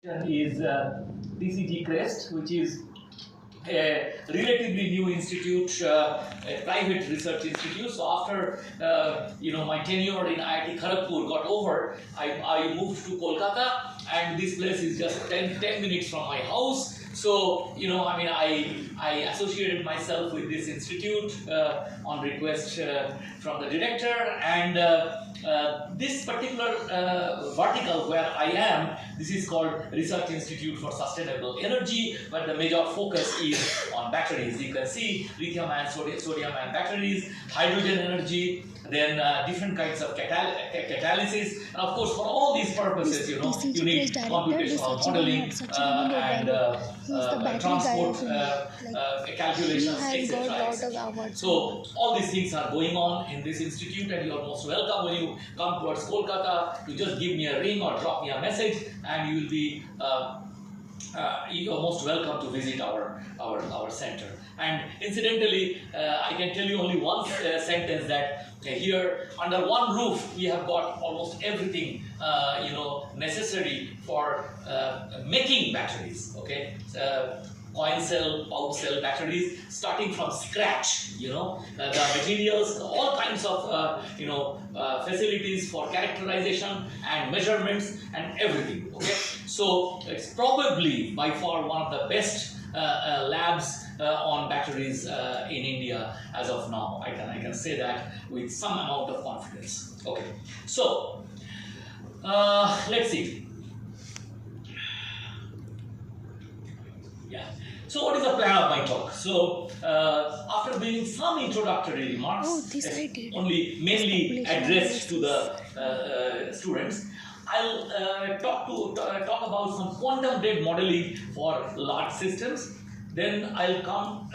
Is TCG Crest, which is a relatively new institute, a private research institute. So after my tenure in IIT Kharagpur got over, I moved to Kolkata, and this place is just 10 minutes from my house. So I associated myself with this institute on request from the director, and this particular vertical where I am, this is called Research Institute for Sustainable Energy, but the major focus is on batteries. You can see lithium and sodium-ion batteries, hydrogen energy, then different kinds of catalysis. And of course, for all these purposes, you need computational modeling and transport calculations, etc. So all these things are going on in this institute, and you are most welcome when you come towards Kolkata to just give me a ring or drop me a message, and you will be you are most welcome to visit our center. And incidentally, I can tell you only one sentence, that here under one roof we have got almost everything necessary for making batteries. Okay. Coin cell, pouch cell batteries, starting from scratch. The materials, all kinds of facilities for characterization and measurements and everything. Okay, so it's probably by far one of the best labs on batteries in India as of now. I can say that with some amount of confidence. Okay, so let's see. Yeah. So what is the plan of my talk? So after doing some introductory remarks, mainly addressed to the students, I'll talk about some quantum gate modeling for large systems. Then I'll come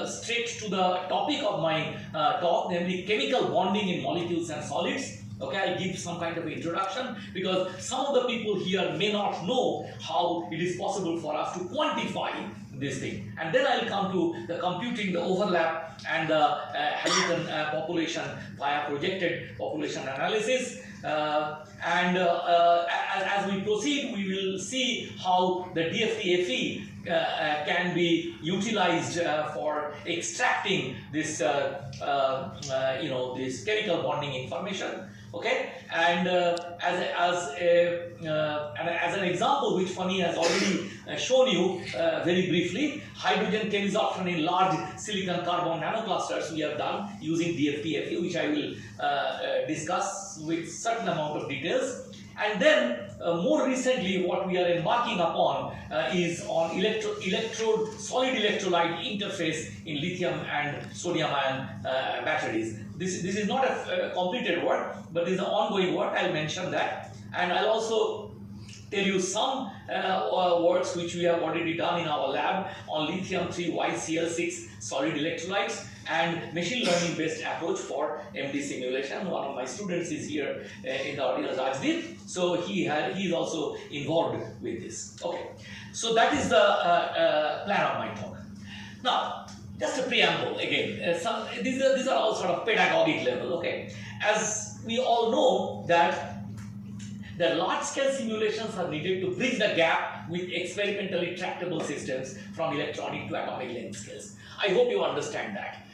straight to the topic of my talk, namely chemical bonding in molecules and solids. Okay, I'll give some kind of introduction, because some of the people here may not know how it is possible for us to quantify this thing. And then I'll come to the computing the overlap and the Hamilton population via projected population analysis. As we proceed, we will see how the DFT-FE can be utilized for extracting this this chemical bonding information. Okay, and as an example, which Funny has already shown you very briefly, hydrogen chemisorption in large silicon carbon nanoclusters we have done using DFT-FE, which I will discuss with certain amount of details. And then more recently, what we are embarking upon is on electrode solid electrolyte interface in lithium and sodium-ion batteries. This is not a completed work, but is an ongoing work. I'll mention that, and I'll also tell you some works which we have already done in our lab on lithium-3YCl6 solid electrolytes and machine learning based approach for MD simulation. One of my students is here in the audience, Rajdeep. So he is also involved with this. Okay, so that is the plan of my talk. Now, just a preamble again. These are all sort of pedagogic level. Okay, as we all know that the large-scale simulations are needed to bridge the gap with experimentally tractable systems from electronic to atomic length scales. I hope you understand that.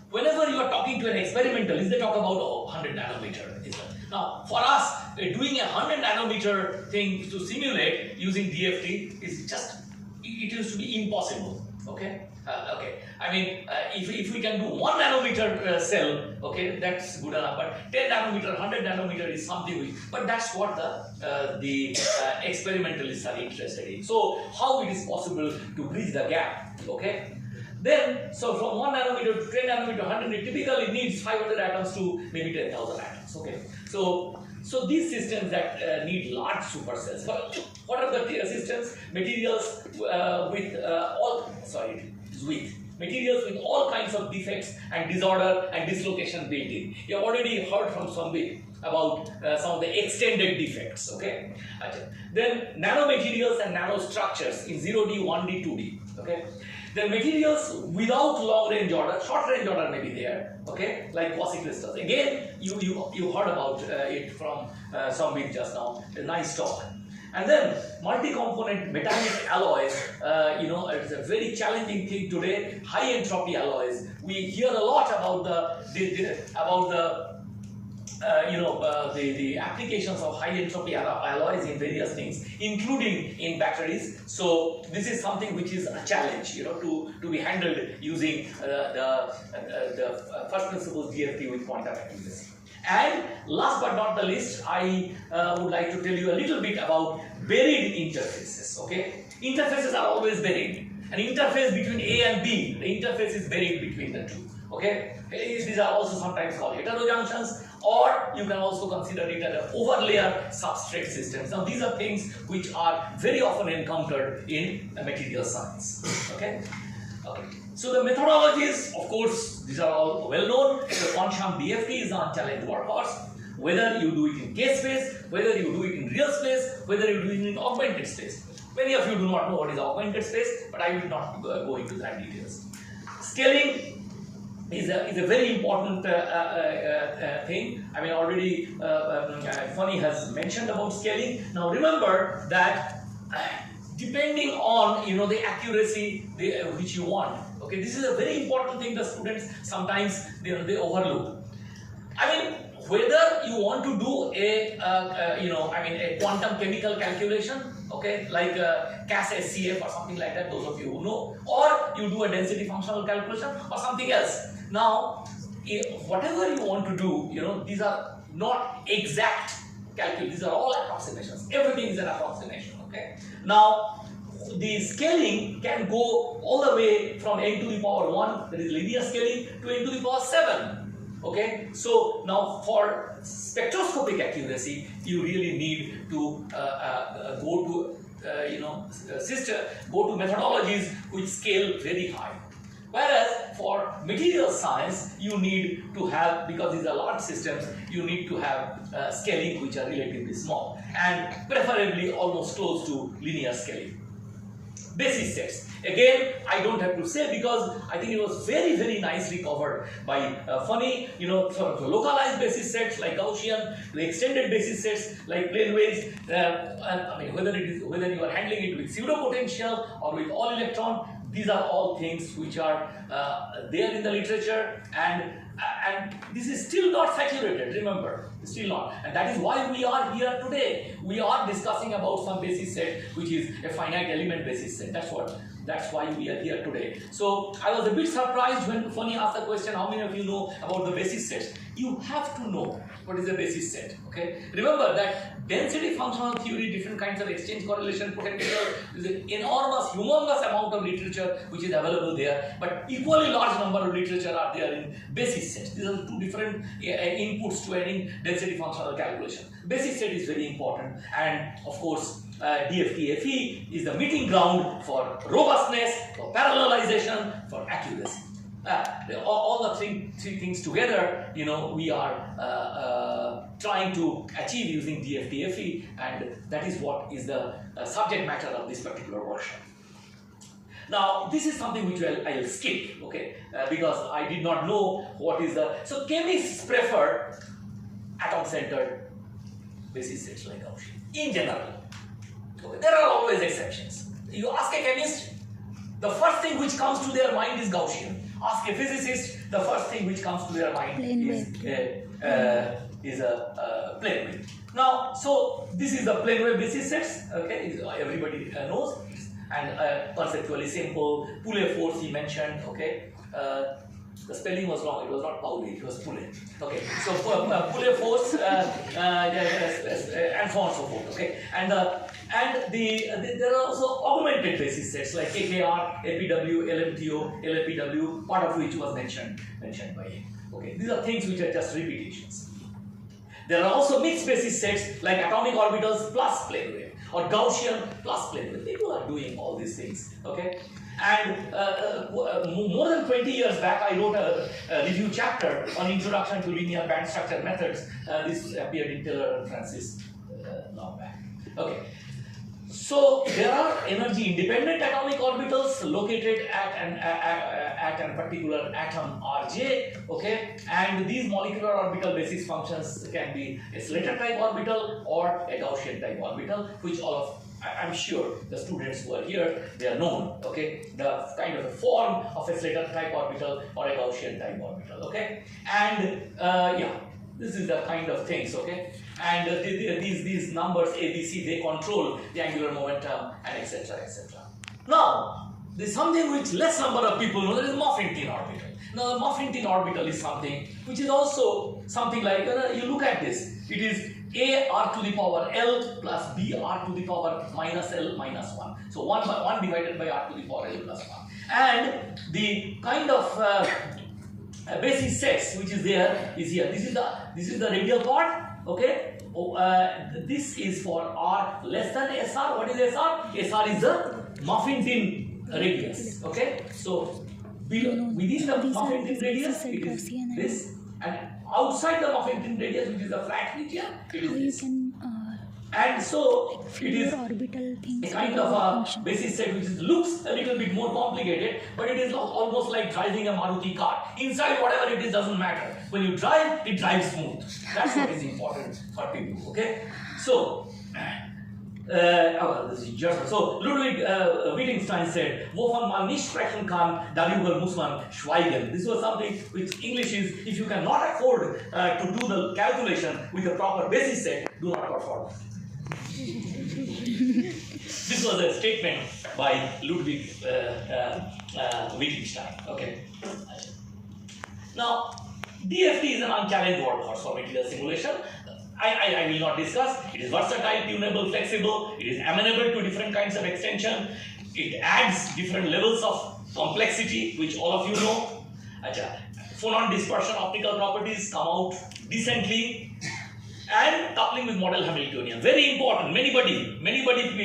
Whenever you are talking to an experimentalist, they talk about 100 nanometer. Now, for us, doing a 100 nanometer thing to simulate using DFT is just, it used to be impossible. Okay. Okay. I mean, if we can do 1 nanometer cell, okay, that's good enough. But 10 nanometer, 100 nanometer is something. But that's what the experimentalists are interested in. So, how it is possible to bridge the gap? Okay. Then, so from 1 nanometer to 10 nanometer, 100, it typically needs 500 atoms to maybe 10,000 atoms. Okay. So these systems that need large supercells. What are the systems? Materials materials with all kinds of defects and disorder and dislocation built in. You have already heard from Sambit about some of the extended defects. Okay. Then nanomaterials and nanostructures in 0D, 1D, 2D. Okay. Then materials without long range order, short range order may be there, okay, like quasicrystals. Again, you heard about it from Sambit just now, a nice talk. And then multi-component metallic alloys, it's a very challenging thing today. High entropy alloys. We hear a lot about the applications of high entropy alloys in various things, including in batteries. So this is something which is a challenge, to be handled using the first principles DFT with quantum accuracy. And last but not the least, I would like to tell you a little bit about buried interfaces. Okay, interfaces are always buried. An interface between A and B, the interface is buried between the two. Okay, these are also sometimes called heterojunctions, or you can also consider it as an overlayer substrate systems. Now these are things which are very often encountered in material science. Okay. So the methodologies, of course, these are all well known. The Kohn-Sham DFT is the unchallenged workhorse. Whether you do it in k-space, whether you do it in real space, whether you do it in augmented space. Many of you do not know what is augmented space, but I will not go into that details. Scaling is a very important thing. I mean, already Funny has mentioned about scaling. Now remember that depending on the accuracy which you want. Okay, this is a very important thing the students sometimes they overlook. I mean, whether you want to do a quantum chemical calculation, okay, like CAS SCF or something like that, those of you who know, or you do a density functional calculation or something else. Now, whatever you want to do, these are not exact calculations. These are all approximations. Everything is an approximation. Okay. Now, the scaling can go all the way from n to the power 1, that is linear scaling, to n to the power 7. Okay, so now for spectroscopic accuracy, you really need to go to methodologies which scale very high. Whereas for material science, you need to have, because these are large systems, you need to have scaling which are relatively small and preferably almost close to linear scaling. Basis sets. Again, I don't have to say because I think it was very, very nicely covered by Funny. For localized basis sets like Gaussian, the extended basis sets like plane waves. Whether you are handling it with pseudo potential or with all electron, these are all things which are there in the literature, and this is still not saturated. Remember, still not, and that is why we are here today. We are discussing about some basis set which is a finite element basis set. That's why we are here today. So I was a bit surprised when Funny asked the question, how many of you know about the basis sets? You have to know what is a basis set. Okay. Remember that density functional theory, different kinds of exchange correlation potential, is an enormous, humongous amount of literature which is available there. But equally large number of literature are there in basis sets. These are two different inputs to any density functional calculation. Basis set is very important, and of course, DFT-FE is the meeting ground for robustness, for parallelization, for accuracy. All the three things together, we are trying to achieve using DFT-FE, and that is what is the subject matter of this particular workshop. Now, this is something which I will skip, okay, because I did not know what is the. So, chemists prefer atom-centered basis sets like Gaussian in general. Okay, there are always exceptions. You ask a chemist, the first thing which comes to their mind is Gaussian. Ask a physicist, the first thing which comes to their mind is a plane wave. Now, so this is the plane wave basis sets. Okay, everybody knows, and conceptually simple. Poulet force he mentioned. Okay. The spelling was wrong. It was not Pauli. It was Poulet. Okay. So Poulet force and so on and so forth. Okay. And there are also augmented basis sets like KKR, APW, LMTO, LLPW, part of which was mentioned by him. Okay. These are things which are just repetitions. There are also mixed basis sets like atomic orbitals plus plane wave or Gaussian plus plane wave. People are doing all these things. Okay. And more than 20 years back, I wrote a review chapter on Introduction to Linear Band Structure Methods. This appeared in Taylor and Francis long back. Okay. So there are energy independent atomic orbitals located at a particular atom Rj, okay, and these molecular orbital basis functions can be a Slater type orbital or a Gaussian type orbital, which all of I'm sure the students who are here, they are known, okay, the kind of a form of a Slater type orbital or a Gaussian type orbital, okay, and yeah, this is the kind of things, okay, and these numbers A, B, C, they control the angular momentum and etc. etc. Now, there is something which less number of people know, that is Moffin-Tin orbital. Now, the Moffin-Tin orbital is something which is also something like, you look at this, it is a r to the power L plus b r to the power minus L minus 1. So 1 divided by r to the power L plus 1. And the kind of basis sets which is there is here. This is the radial part, okay. This is for r less than SR. What is SR? SR is the Moffin-Tin radius, okay. So within the Moffin-Tin radius, it is this, and outside the Moffin-Tin radius, which is the flat region, it is this. And so it is a kind of a basis set which looks a little bit more complicated, but it is almost like driving a Maruti car. Inside, whatever it is doesn't matter. When you drive, it drives smooth. That's what is important for people. Okay. So. This is German. So Ludwig Wittgenstein said, "Wovon man nicht sprechen kann, darüber muss man schweigen." This was something which English is, if you cannot afford to do the calculation with a proper basis set, do not perform. This was a statement by Ludwig Wittgenstein. Okay. Now, DFT is an unchallenged workhorse for material simulation. I will not discuss. It is versatile, tunable, flexible. It is amenable to different kinds of extension. It adds different levels of complexity, which all of you know. Phonon dispersion optical properties come out decently. And coupling with model Hamiltonian, very important. Many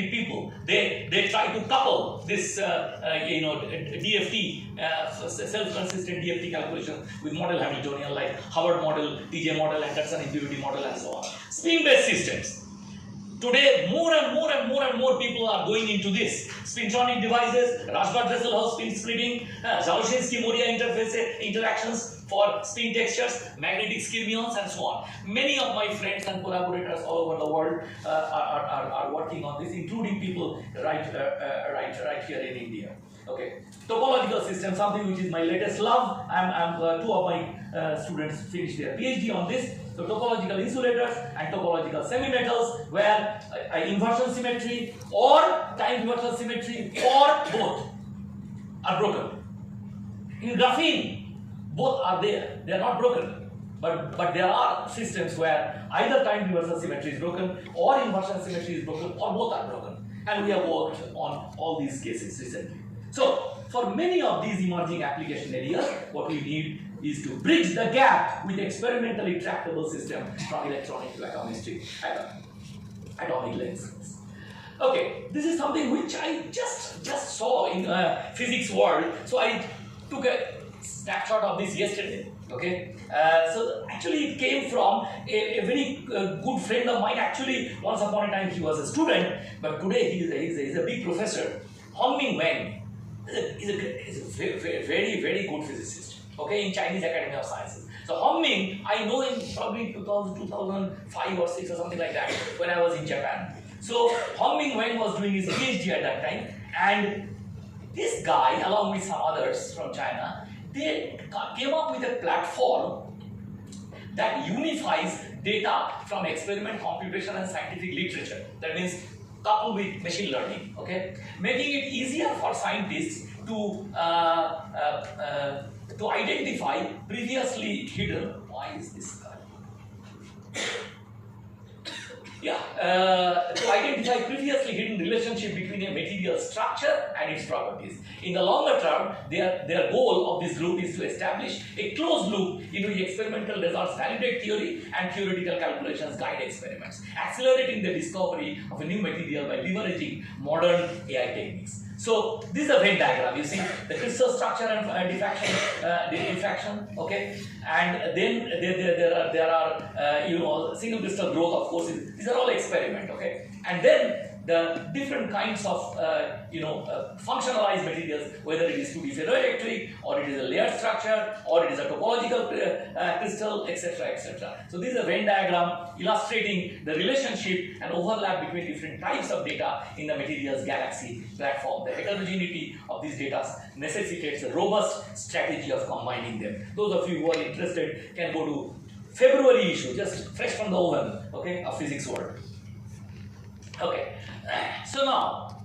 people they try to couple this DFT self-consistent DFT calculation with model Hamiltonian, like Howard model, TJ model, Anderson impurity model, and so on. Spin-based systems. Today, more and more people are going into this. Spintronic devices, Rashba-Dresselhaus spin splitting, Zhaushinsky-Moria interactions for spin textures, magnetic skyrmions, and so on. Many of my friends and collaborators all over the world are working on this, including people right here in India. Okay, topological system, something which is my latest love. Two of my students finished their PhD on this. So topological insulators and topological semimetals, where inversion symmetry or time inversion symmetry or both are broken. In graphene, both are there. They are not broken. But there are systems where either time inversion symmetry is broken or inversion symmetry is broken or both are broken. And we have worked on all these cases recently. So, for many of these emerging application areas, what we need is to bridge the gap with experimentally tractable system from electronic to atomistic atomic lenses. Okay, this is something which I just saw in physics world. So I took a snapshot of this yesterday. Okay, so actually it came from a very good friend of mine. Actually, once upon a time he was a student, but today he's a big professor. Hongming Wang is a very good physicist. Okay, in Chinese Academy of Sciences. So Hongming, I know him probably 2005 or 6 or something like that when I was in Japan. So Hongming Wang was doing his PhD at that time, and this guy, along with some others from China, they came up with a platform that unifies data from experiment, computation, and scientific literature. That means coupled with machine learning, okay, making it easier for scientists to identify previously hidden. Why is this guy? To identify previously hidden relationship between a material structure and its properties. In the longer term, their goal of this group is to establish a closed loop in which experimental results validate theory and theoretical calculations guide experiments, accelerating the discovery of a new material by leveraging modern AI techniques. So this is a Venn diagram. You see the crystal structure and diffraction, okay, and then there are single crystal growth. Of course, these are all experiment, okay, and then the different kinds of functionalized materials, whether it is 2D ferroelectric, or it is a layered structure, or it is a topological crystal, etc., etc. So this is a Venn diagram illustrating the relationship and overlap between different types of data in the materials galaxy platform. The heterogeneity of these data necessitates a robust strategy of combining them. Those of you who are interested can go to February issue, just fresh from the oven, okay, of Physics World. Okay, so now,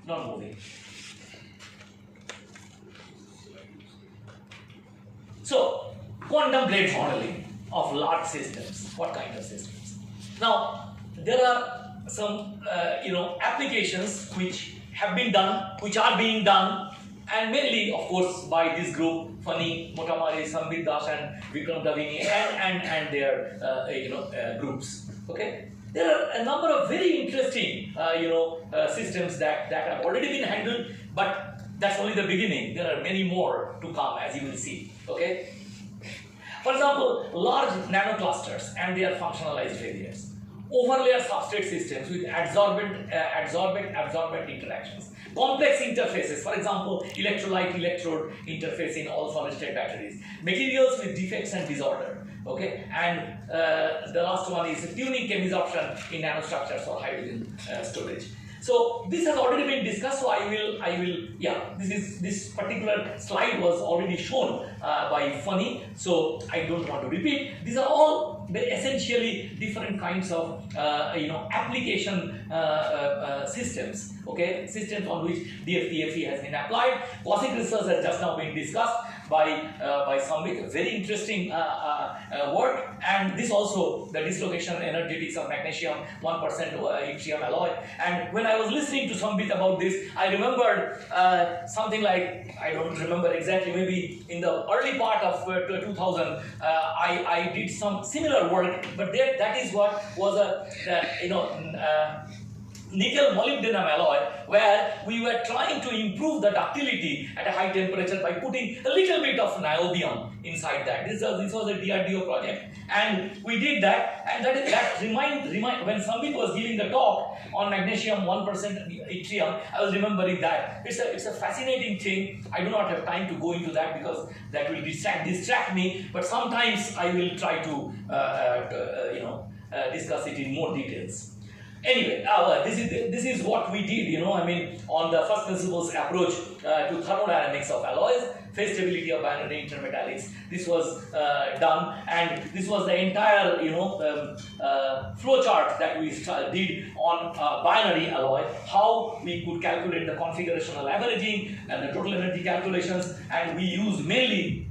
not moving. So, quantum blades modeling of large systems. What kind of systems? Now, there are some applications which have been done, which are being done, and mainly, of course, by this group, Fani, Motamari, Sambit Das, and Vikram Davini, and their groups. Okay, there are a number of very interesting systems that have already been handled, but that's only the beginning. There are many more to come, as you will see. Okay. For example, large nanoclusters and their functionalized variants, overlayer substrate systems with adsorbent interactions, complex interfaces, for example, electrolyte-electrode interface in all solid-state batteries, materials with defects and disorder, okay, and the last one is tuning chemisoption in nanostructures for hydrogen storage. So this has already been discussed, so I will, this particular slide was already shown by Fani, so I don't want to repeat. These are all essentially different kinds of, application systems, okay, systems on which DFT-FE has been applied. Quasi-crystals has just now been discussed by Sambit, very interesting work, and this also, the dislocation energetics of magnesium 1% yttrium alloy. And when I was listening to Sambit about this, I remembered something like, I don't remember exactly, maybe in the early part of 2000, I did some similar work, but that is what was a nickel molybdenum alloy, where we were trying to improve the ductility at a high temperature by putting a little bit of niobium inside that. This was a DRDO project, and we did that, and that remind when Sambit was giving the talk on magnesium 1% yttrium, I was remembering that. It's a fascinating thing. I do not have time to go into that because that will distract me, but sometimes I will try to discuss it in more details. Anyway, this is what we did, on the first principles approach to thermodynamics of alloys, phase stability of binary intermetallics. This was done, and this was the entire, flow chart that we did on binary alloy, how we could calculate the configurational averaging and the total energy calculations, and we used mainly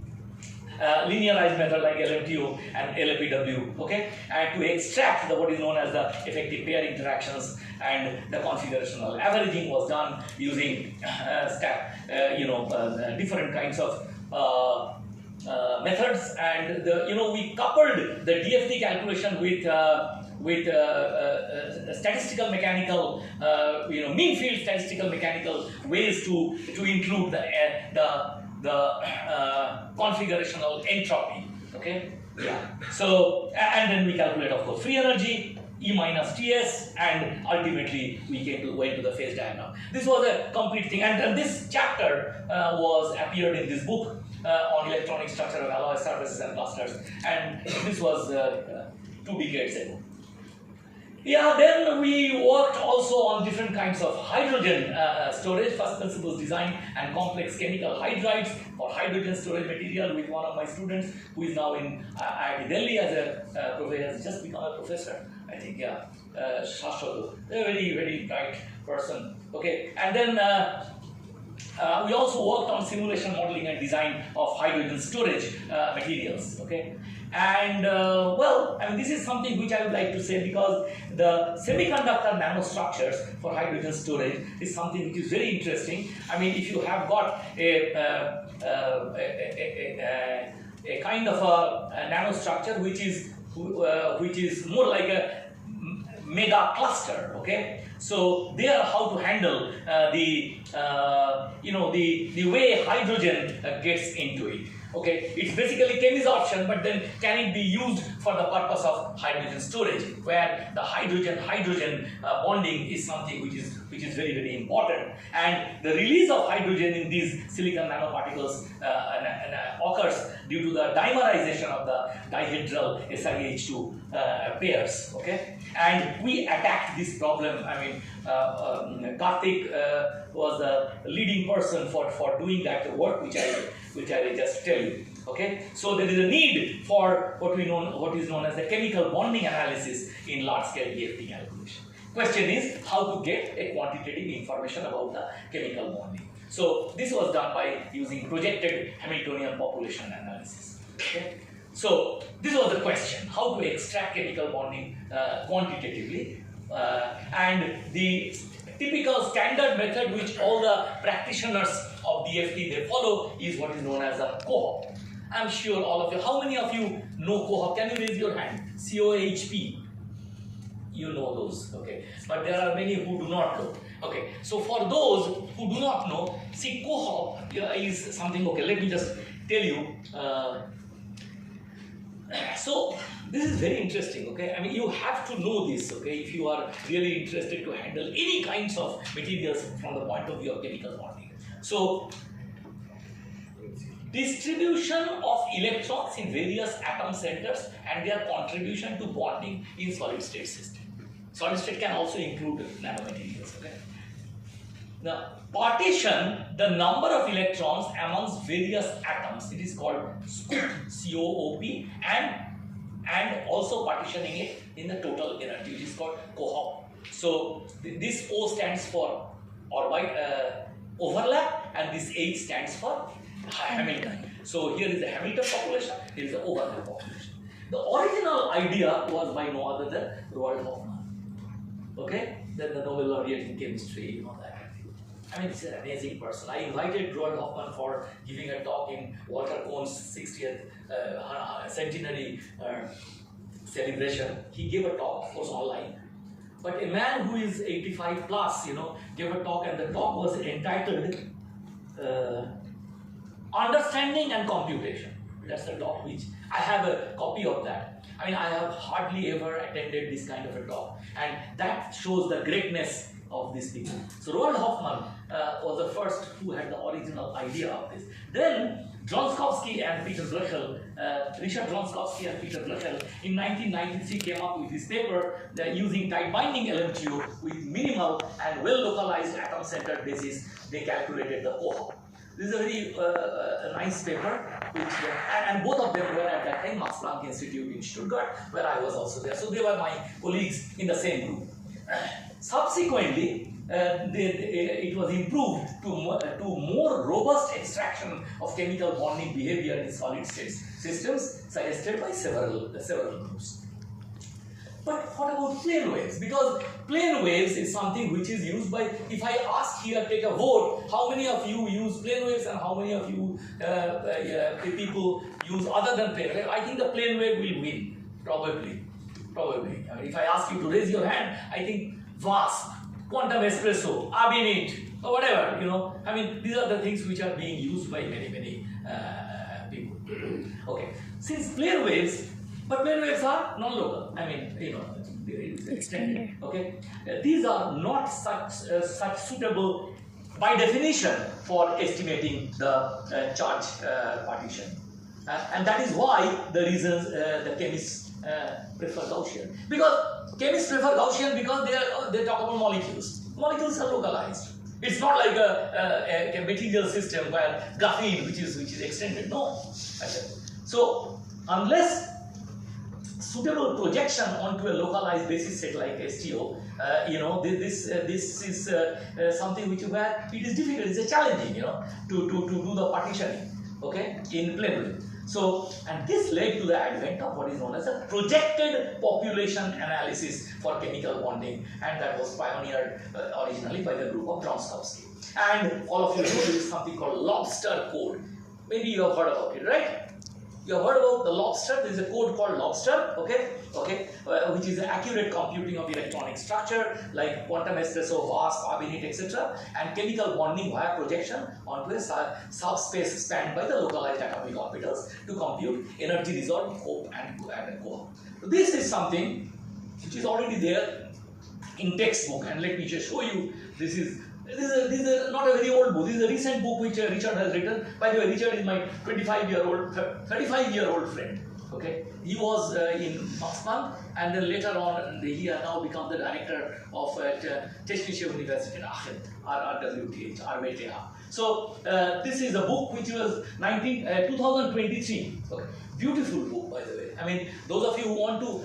linearized method like LMTO and LAPW, okay, and to extract what is known as the effective pair interactions, and the configurational averaging was done using different kinds of methods, and we coupled the DFT calculation with statistical mechanical, mean field statistical mechanical ways to include the configurational entropy, okay, so, and then we calculate, of course, free energy, E minus Ts, and ultimately we went to the phase diagram. This was a complete thing, and this chapter appeared in this book on electronic structure of alloy surfaces and clusters, and this was 2 decades ago. Yeah, then we worked also on different kinds of hydrogen storage, first principles design and complex chemical hydrides for hydrogen storage material with one of my students who is now in IIT Delhi as a professor, has just become a professor, I think, Shashwat, a very, very bright person. Okay, and then we also worked on simulation modeling and design of hydrogen storage materials, okay. And this is something which I would like to say, because the semiconductor nanostructures for hydrogen storage is something which is very interesting. I mean, if you have got a kind of a nanostructure which is more like a mega cluster, okay, So there, how to handle the way hydrogen gets into it. Okay, it's basically chemisorption, but then can it be used for the purpose of hydrogen storage, where the hydrogen bonding is something which is very, very important, and the release of hydrogen in these silicon nanoparticles occurs due to the dimerization of the dihedral SiH2 pairs. Okay, and we attacked this problem. I mean, Karthik was the leading person for doing that work, which I just tell you. Okay, so there is a need for what is known as the chemical bonding analysis in large-scale DFT calculation. Question is how to get a quantitative information about the chemical bonding. So this was done by using projected Hamiltonian population analysis. Okay, so this was the question: how to extract chemical bonding quantitatively, and the typical standard method which all the practitioners of DFT they follow is what is known as a cohort. I'm sure all of you, how many of you know cohort? Can you raise your hand? COHP. You know those, okay. But there are many who do not know. Okay, so for those who do not know, see, cohort is something, okay, let me just tell you. So this is very interesting, okay. I mean, you have to know this, okay, if you are really interested to handle any kinds of materials from the point of view of chemical bonding. So, distribution of electrons in various atom centers and their contribution to bonding in solid state system. Solid state can also include nanomaterials, okay. Now, partition the number of electrons amongst various atoms. It is called scoop, C-O-O-P, and also partitioning it in the total energy, which is called cohort. So this O stands for overlap, and this H stands for Hamilton. So here is the Hamilton population, here is the overlap population. The original idea was by no other than Roald Hoffmann. Okay, then the Nobel laureate in chemistry, you know that. I mean, he's an amazing person. I invited Roald Hoffmann for giving a talk in Walter Kohn's 60th centenary celebration. He gave a talk, of course, online. But a man who is 85 plus, you know, gave a talk, and the talk was entitled Understanding and Computation. That's the talk which I have a copy of that. I mean, I have hardly ever attended this kind of a talk, and that shows the greatness of these people. So Roald Hoffmann was the first who had the original idea of this. Then Dronskovsky and Peter Blechel, Richard Dronskovsky and Peter Blechel in 1993 came up with this paper using tight binding LMTO with minimal and well localized atom centered basis. They calculated the cohort. This is a very nice paper, which and both of them were at that time Max Planck Institute in Stuttgart, where I was also there. So they were my colleagues in the same group. Subsequently, it was improved to more robust extraction of chemical bonding behavior in solid state systems, suggested by several groups. But what about plane waves? Because plane waves is something which is used by, if I ask here, take a vote, how many of you use plane waves and how many of you people use other than plane wave? I think the plane wave will win, probably. I mean, if I ask you to raise your hand, I think VASP, quantum espresso, Abinit, or whatever, you know. I mean, these are the things which are being used by many people. Okay, since plane waves, but plane waves are non-local. I mean, you know, it's extended. Okay, these are not such suitable by definition for estimating the charge partition, and that is why the reasons the chemists prefer Gaussian. Because chemists prefer Gaussian because they talk about molecules. Molecules are localized. It's not like a material system where graphene, which is extended. No. So unless suitable projection onto a localized basis set like STO, you know, this is something where it is difficult. It's challenging, you know, to do the partitioning. Okay, in plane wave. So, and this led to the advent of what is known as a projected population analysis for chemical bonding, and that was pioneered originally by the group of Dronskovsky. And all of you know there is something called lobster code. Maybe you have heard about it, right? You have heard about the lobster. There is a code called lobster, which is accurate computing of electronic structure like quantum espresso, vast, carbonate, etc., and chemical bonding via projection onto a subspace spanned by the localized atomic orbitals to compute energy resolved hope and Kohn. So this is something which is already there in textbook, and let me just show you. This is not a very old book. This is a recent book which Richard has written. By the way, Richard is my 35-year-old friend. Okay, he was in Oxford, and then later on he has now become the director of Technische Universität Aachen, RWTH. So this is a book which was 2023. Okay. Beautiful book, by the way. I mean, those of you who want to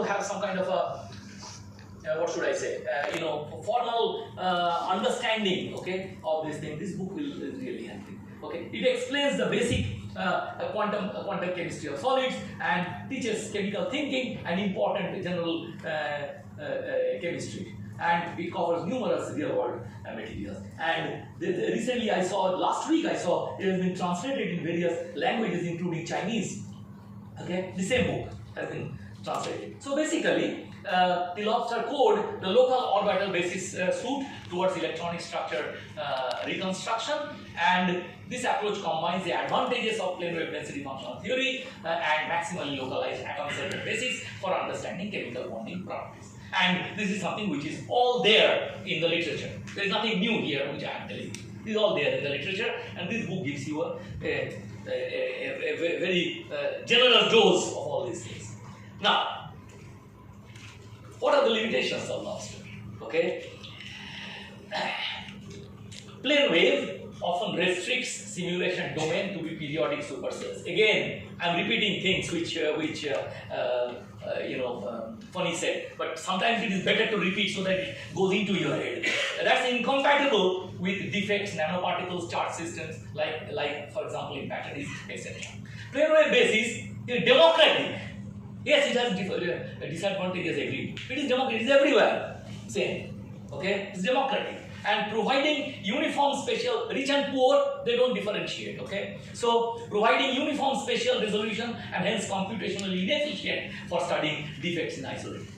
have some kind of a what should I say? Formal understanding, okay, of this thing. This book will really help you. Okay, it explains the basic quantum chemistry of solids and teaches chemical thinking and important general chemistry. And it covers numerous real-world materials. And recently, last week I saw it has been translated in various languages, including Chinese. Okay, the same book has been translated. So basically, the lobster code, the local orbital basis suit towards electronic structure reconstruction, and this approach combines the advantages of plane wave density functional theory and maximally localized atom-centered basis for understanding chemical bonding properties. And this is something which is all there in the literature. There is nothing new here which I am telling you. This is all there in the literature, and this book gives you a very generous dose of all these things. Now, what are the limitations of lobster? Okay, plane wave often restricts simulation domain to be periodic supercells. Again, I'm repeating things which Funny said, but sometimes it is better to repeat so that it goes into your head. That's incompatible with defects, nanoparticles, charge systems, like for example in batteries, etc. Plane wave basis is democratic. Yes, it has disadvantages, agreed. It is democratic, it is everywhere. Same. Okay? It's democratic. And providing uniform spatial, rich and poor, they don't differentiate. Okay? So, providing uniform spatial resolution and hence computationally inefficient for studying defects in isolation.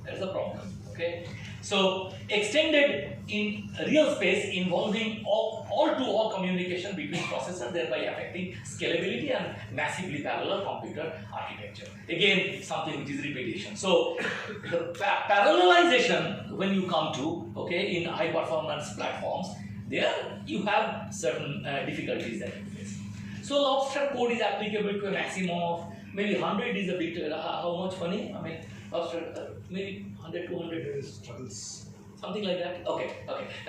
That is the problem. Okay? So, extended in real space involving all-to-all communication between processors, thereby affecting scalability and massively parallel computer architecture. Again, something which is repetition. So, the parallelization, when you come to, okay, in high-performance platforms, there you have certain difficulties that you face. So, lobster code is applicable to a maximum of maybe 100 is a bit, how much funny? I mean, lobster, maybe 100, 200 struggles. Something like that. Okay.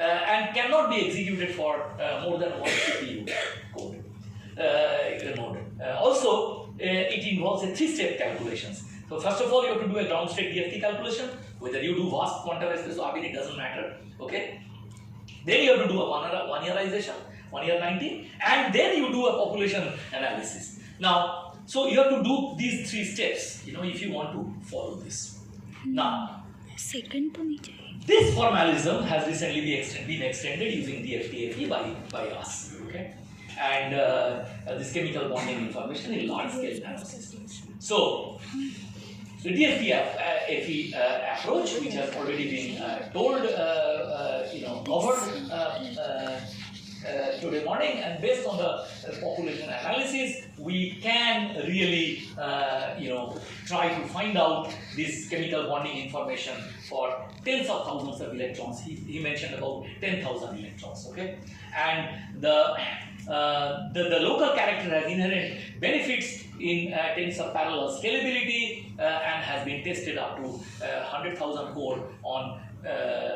And cannot be executed for more than one CPU code node. Also, it involves a three-step calculations. So first of all, you have to do a ground state DFT calculation. Whether you do vast quantum espresso, I mean, it doesn't matter. Okay. Then you have to do a one-yearization, 1-year-90, and then you do a population analysis. Now, so you have to do these three steps. If you want to follow this. Now, this formalism has recently been extended using DFT-FE by us, okay? And this chemical bonding information in large-scale nanosystems. So, the DFT-FE approach, which has already been covered today morning, and based on the population analysis, we can really, try to find out this chemical bonding information for tens of thousands of electrons. He mentioned about 10,000 electrons. Okay, and the local character has inherent benefits in terms of parallel scalability and has been tested up to 100,000 core on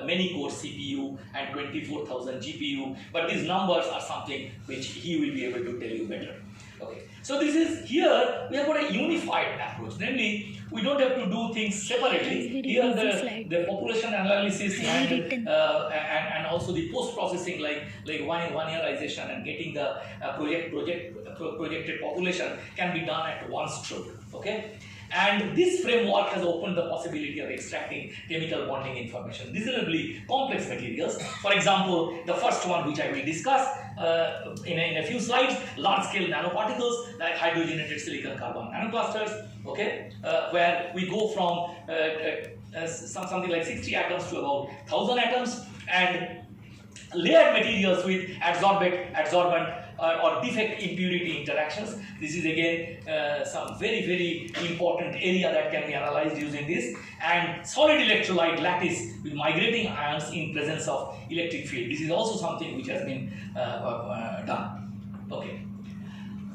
many core CPU and 24,000 GPU, but these numbers are something which he will be able to tell you better. Okay, so this is here we have got a unified approach. Namely, we don't have to do things separately. Here the population analysis and also the post processing like one-yearization and getting the projected population can be done at one stroke. Okay. And this framework has opened the possibility of extracting chemical bonding information, reasonably complex materials. For example, the first one which I will discuss in a few slides, large-scale nanoparticles like hydrogenated silicon-carbon nanoclusters, okay, where we go from something like 60 atoms to about 1,000 atoms, and layered materials with adsorbent or defect impurity interactions. This is again some very important area that can be analyzed using this. And solid electrolyte lattice with migrating ions in presence of electric field. This is also something which has been done. Okay.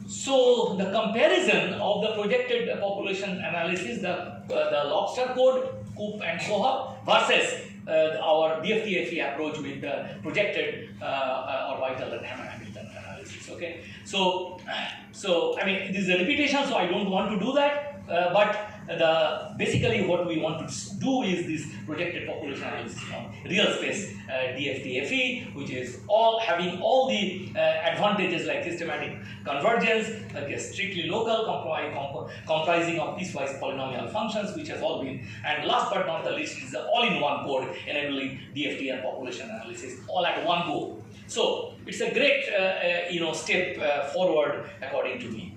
So the comparison of the projected population analysis, the lobster code, Coop and Soha versus our DFT-FE approach with the projected orbital and Hamilton analysis. Okay, so I mean this is a repetition, so I don't want to do that. But basically what we want to do is this projected population analysis from real space DFT-FE, which is having all the advantages like systematic convergence, like strictly local, comprising of piecewise polynomial functions, which has all been, and last but not the least is the all-in-one code enabling DFT and population analysis all at one go. So it's a great step forward according to me.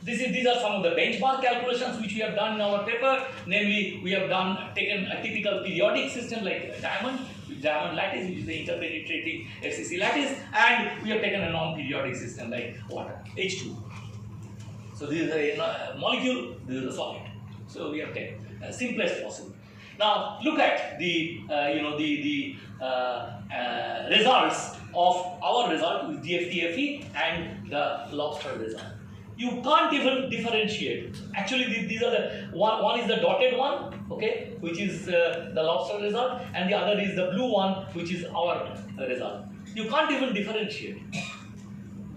These are some of the benchmark calculations which we have done in our paper. Namely, we have taken a typical periodic system like diamond lattice, which is the interpenetrating FCC lattice, and we have taken a non-periodic system like water, H2. So this is a molecule, this is a solid. So we have taken simplest possible. Now look at the results of our result with DFT-FE and the lobster result. You can't even differentiate. Actually, these are the one is the dotted one, okay, which is the lobster result, and the other is the blue one, which is our result. You can't even differentiate.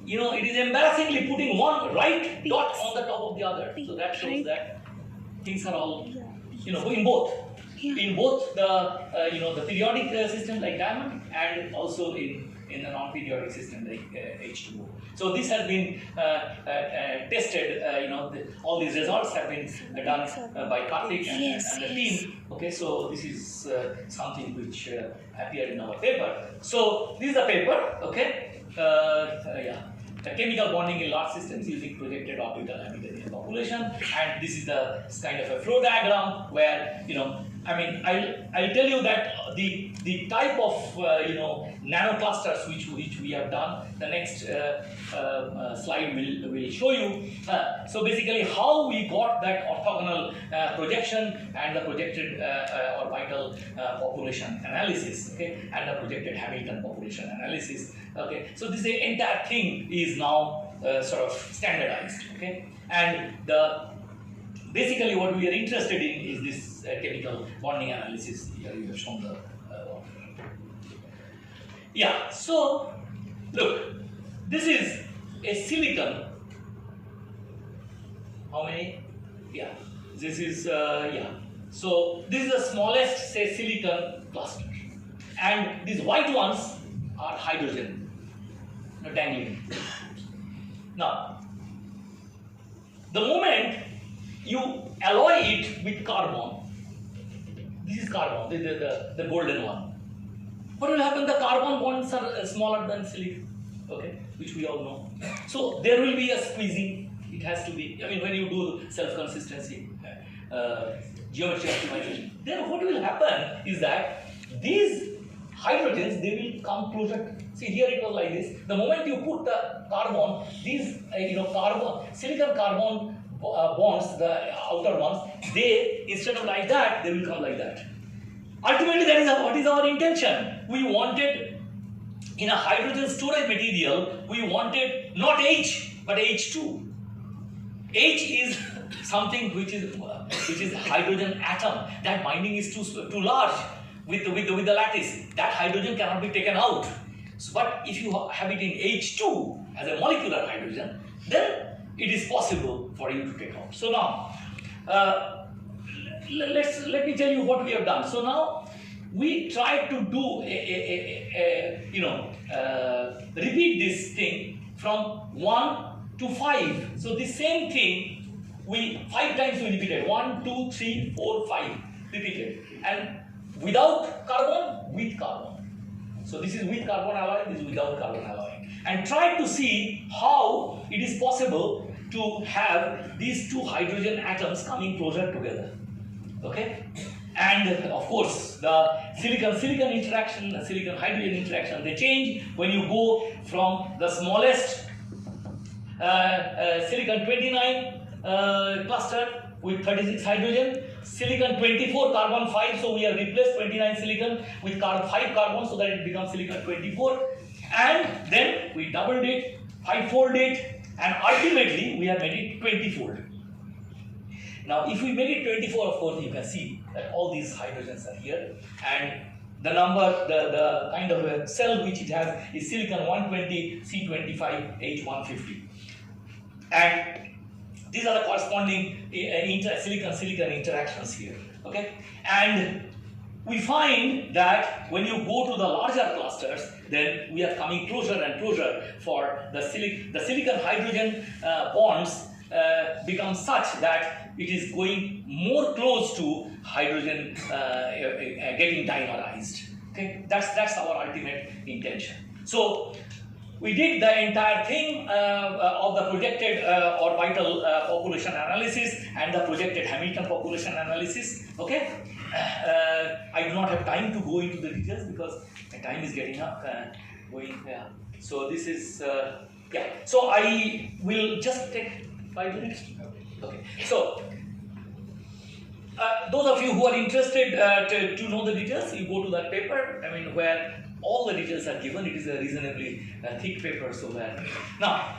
It is embarrassingly putting one right dot on the top of the other. So that shows that things are all, in both. In both the periodic system like diamond, and also in a non-periodic system like H2O. So this has been tested. All these results have been done by Karthik and the team. Okay, so this is something which appeared in our paper. So this is the paper. Okay, the chemical bonding in large systems using projected orbital Hamiltonian population, and this is the kind of a flow diagram where I'll tell you that the type of nanoclusters which we have done. The next slide will show you. So basically, how we got that orthogonal projection and the projected orbital population analysis, okay, and the projected Hamilton population analysis. Okay, so this entire thing is now sort of standardized. Okay, and basically what we are interested in is this chemical bonding analysis. Here you have shown the so look, this is a silicon. How many? This is so this is the smallest, say, silicon cluster, and these white ones are hydrogen dangling. Now, the moment you alloy it with carbon, this is carbon, the golden one. What will happen? The carbon bonds are smaller than silicon, okay, which we all know. So there will be a squeezing. It has to be. When you do self-consistency, geometry optimization, then what will happen is that these hydrogens, they will come closer. See, here it was like this. The moment you put the carbon, these silicon carbon bonds, the outer ones, they, instead of like that, they will come like that. Ultimately, that is what is our intention. We wanted, in a hydrogen storage material, we wanted not H, but H2. H is something which is hydrogen atom. That binding is too large with the lattice. That hydrogen cannot be taken out. So, but if you have it in H2 as a molecular hydrogen, then it is possible for you to take out. So now, let me tell you what we have done. So now we try to do repeat this thing from 1 to 5. So the same thing we 5 times we repeated, 1, 2, 3, 4, 5 repeated, and without carbon, with carbon. So this is with carbon alloy, this is without carbon alloy, and try to see how it is possible to have these two hydrogen atoms coming closer together. Okay, and of course the silicon interaction, the silicon hydrogen interaction, they change when you go from the smallest silicon 29 cluster with 36 hydrogen, silicon 24 carbon 5, so we have replaced 29 silicon with 5 carbon so that it becomes silicon 24, and then we doubled it, 5-fold it, and ultimately we have made it 20-fold. Now if we made it 24, of course you can see that all these hydrogens are here, and the number, the kind of a cell which it has is silicon 120 C25H150, and these are the corresponding silicon interactions here. Okay, and we find that when you go to the larger clusters, then we are coming closer and closer for the silicon hydrogen bonds become such that it is going more close to hydrogen getting dimerized. Okay, that's our ultimate intention. So we did the entire thing of the projected orbital population analysis and the projected Hamilton population analysis. Okay, I do not have time to go into the details because my time is getting up. So this is yeah. So I will just take 5 minutes. Okay. So those of you who are interested to know the details, you go to that paper. I mean, where all the details are given. It is a reasonably thick paper, so where now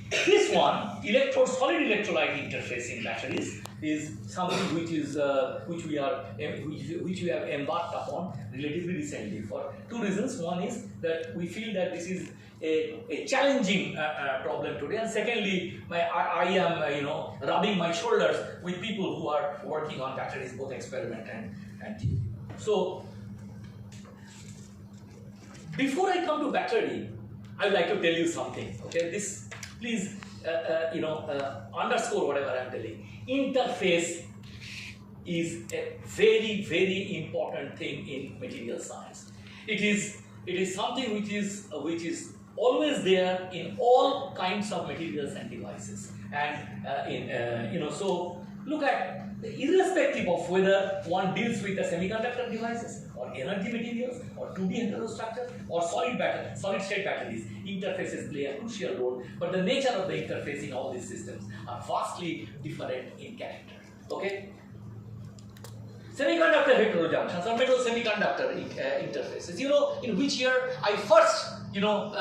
this one, solid electrolyte interface in batteries, is something which is which we have embarked upon relatively recently for 2 reasons. One is that we feel that this is a challenging problem today, and secondly, I am rubbing my shoulders with people who are working on batteries, both experiment and theory. So before I come to battery, I would like to tell you something. Okay, this please underscore whatever I am telling. Interface is a very, very important thing in material science. It is something which is always there in all kinds of materials and devices. And so look at, irrespective of whether one deals with the semiconductor devices or energy materials or 2D heterostructure or solid state batteries, interfaces play a crucial role, but the nature of the interface in all these systems are vastly different in character. Okay? Semiconductor heterojunctions or metal semiconductor interfaces. In which year I first worked on,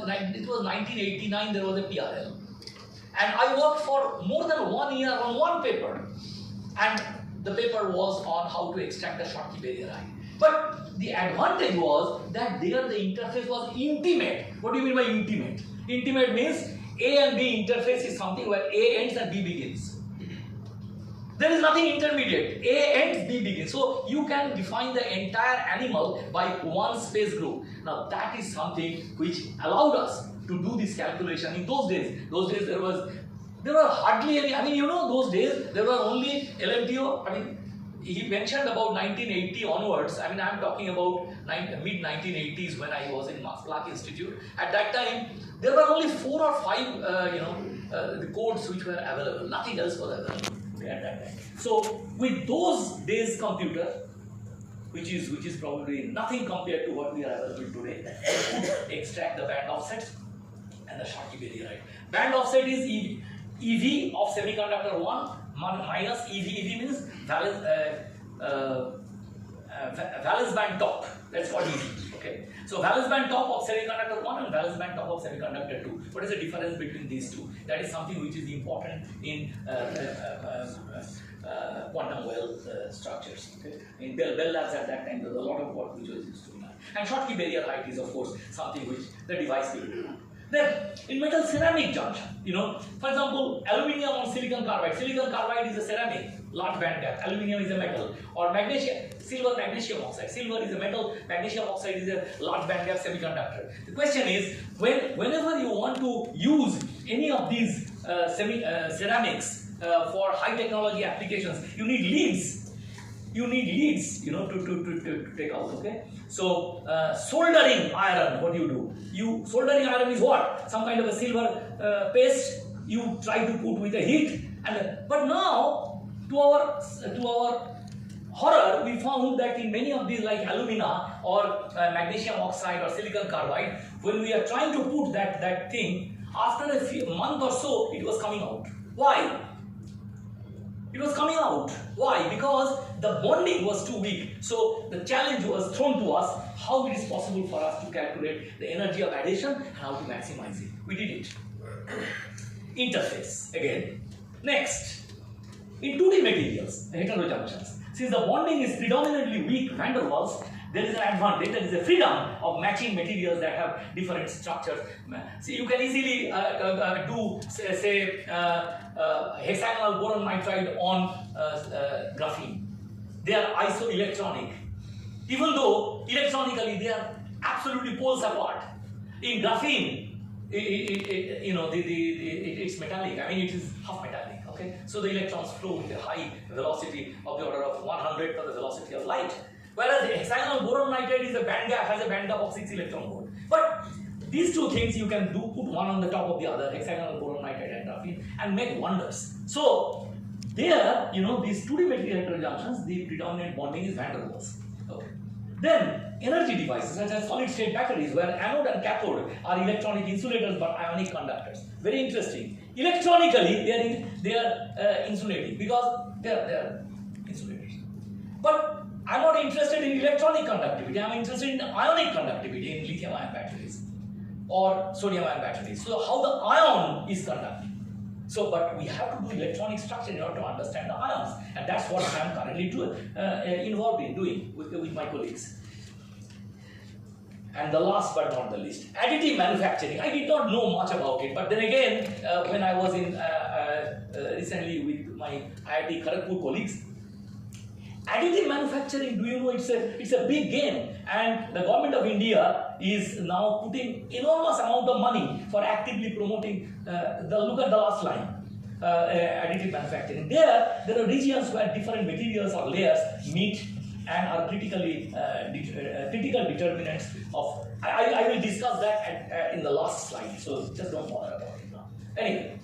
it was 1989, there was a PRL. And I worked for more than 1 year on one paper. And the paper was on how to extract the Schottky barrier height. But the advantage was that there the interface was intimate. What do you mean by intimate? Intimate means A and B interface is something where A ends and B begins. There is nothing intermediate. A ends, B begins. So you can define the entire animal by one space group. Now that is something which allowed us to do this calculation in those days. Those days there were hardly any, those days there were only LMTO. He mentioned about 1980 onwards. I'm talking about mid-1980s when I was in Max Planck Institute. At that time, there were only 4 or 5, the codes which were available. Nothing else was available at that time. So with those days computer, which is probably nothing compared to what we are available today, extract the band offsets and the Schottky barrier height. Band offset is EV of semiconductor 1 minus EV. EV means valence band top. That's what EV. Okay. So valence band top of semiconductor 1 and valence band top of semiconductor 2. What is the difference between these two? That is something which is important in quantum well structures. Okay. In Bell Labs at that time, there was a lot of work which was used to be done. And Schottky barrier height is, of course, something which the device will do. Then, in metal ceramic junction, for example, aluminium on silicon carbide. Silicon carbide is a ceramic, large band gap. Aluminium is a metal. Or silver magnesium oxide. Silver is a metal, magnesium oxide is a large band gap semiconductor. The question is, whenever you want to use any of these ceramics for high technology applications, you need leads. You need leads, to take out. Okay. So soldering iron, what do? Soldering iron is what? Some kind of a silver paste you try to put with a heat, but now to our horror, we found that in many of these, like alumina or magnesium oxide or silicon carbide, when we are trying to put that thing, after a month or so, it was coming out. Why? It was coming out. Why? Because the bonding was too weak. So the challenge was thrown to us, how it is possible for us to calculate the energy of addition and how to maximize it. We did it. Interface again. Next, in 2D materials, heterojunctions, since the bonding is predominantly weak van der Waals, there is an advantage, there is a freedom of matching materials that have different structures. See, you can easily do, say hexagonal boron nitride on graphene. They are isoelectronic. Even though electronically they are absolutely poles apart. In graphene, it's metallic. I mean, it is half metallic. Okay, so the electrons flow with a high velocity of the order of 100th of the velocity of light. Whereas the hexagonal boron nitride is has a band gap of 6 electron volt. But these two things you can put one on the top of the other, hexagonal boron nitride and graphene, and make wonders. So there, these 2D material heterojunctions, the predominant bonding is van der Waals. Okay. Then energy devices such as solid state batteries, where anode and cathode are electronic insulators but ionic conductors. Very interesting. Electronically, they are insulating because they are insulators. But I'm not interested in electronic conductivity. I'm interested in ionic conductivity in lithium-ion batteries or sodium-ion batteries. So how the ion is conducting. So, but we have to do electronic structure in order to understand the ions, and that's what I'm currently involved in doing with my colleagues. And the last but not the least, additive manufacturing. I did not know much about it, but then again, when I was in recently with my IIT Kharagpur colleagues, additive manufacturing, do you know, it's a big game, and the government of India is now putting enormous amount of money for actively promoting look at the last line, additive manufacturing. There are regions where different materials or layers meet and are critical determinants of. I will discuss that in the last slide, so just don't bother about it now. Anyway.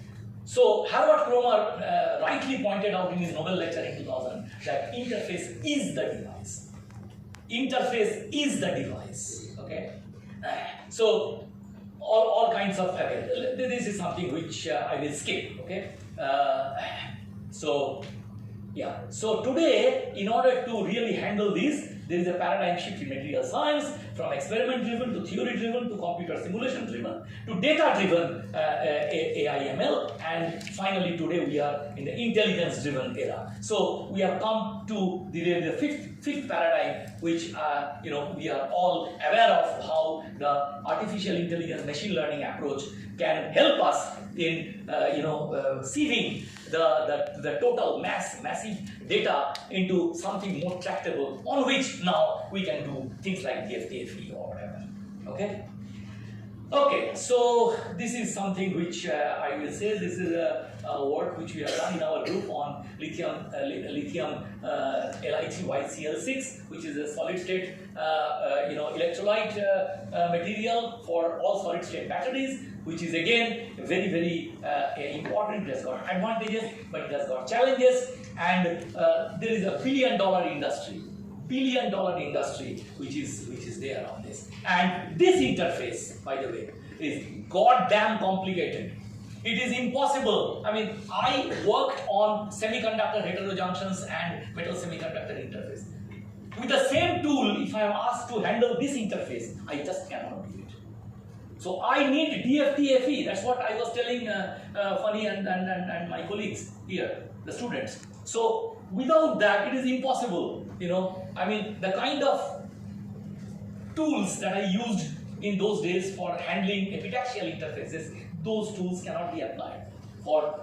So Herbert Kromer rightly pointed out in his Nobel lecture in 2000 that interface is the device. Interface is the device. Okay. So all kinds of this is something which I will skip. Okay. So today, in order to really handle this, there is a paradigm shift in material science from experiment-driven to theory-driven to computer simulation-driven to data-driven AI/ML, and finally today we are in the intelligence-driven era. So we have come to the fifth paradigm, which we are all aware of how the artificial intelligence machine learning approach can help us in sieving the total massive data into something more tractable, on which now we can do things like DFT-FE or whatever. Okay, so this is something which I will say, this is a work which we have done in our group on lithium LiTYCl6, which is a solid state electrolyte material for all solid state batteries, which is again very, very important. It has got advantages, but it has got challenges, and there is a billion dollar industry which is there on this. And this interface, by the way, is goddamn complicated. It is impossible. I mean, I worked on semiconductor heterojunctions and metal semiconductor interface. With the same tool, if I am asked to handle this interface, I just cannot do it. So I need DFT-FE. That's what I was telling Funny and my colleagues here, the students. So without that, it is impossible. I mean, the kind of tools that I used in those days for handling epitaxial interfaces, those tools cannot be applied for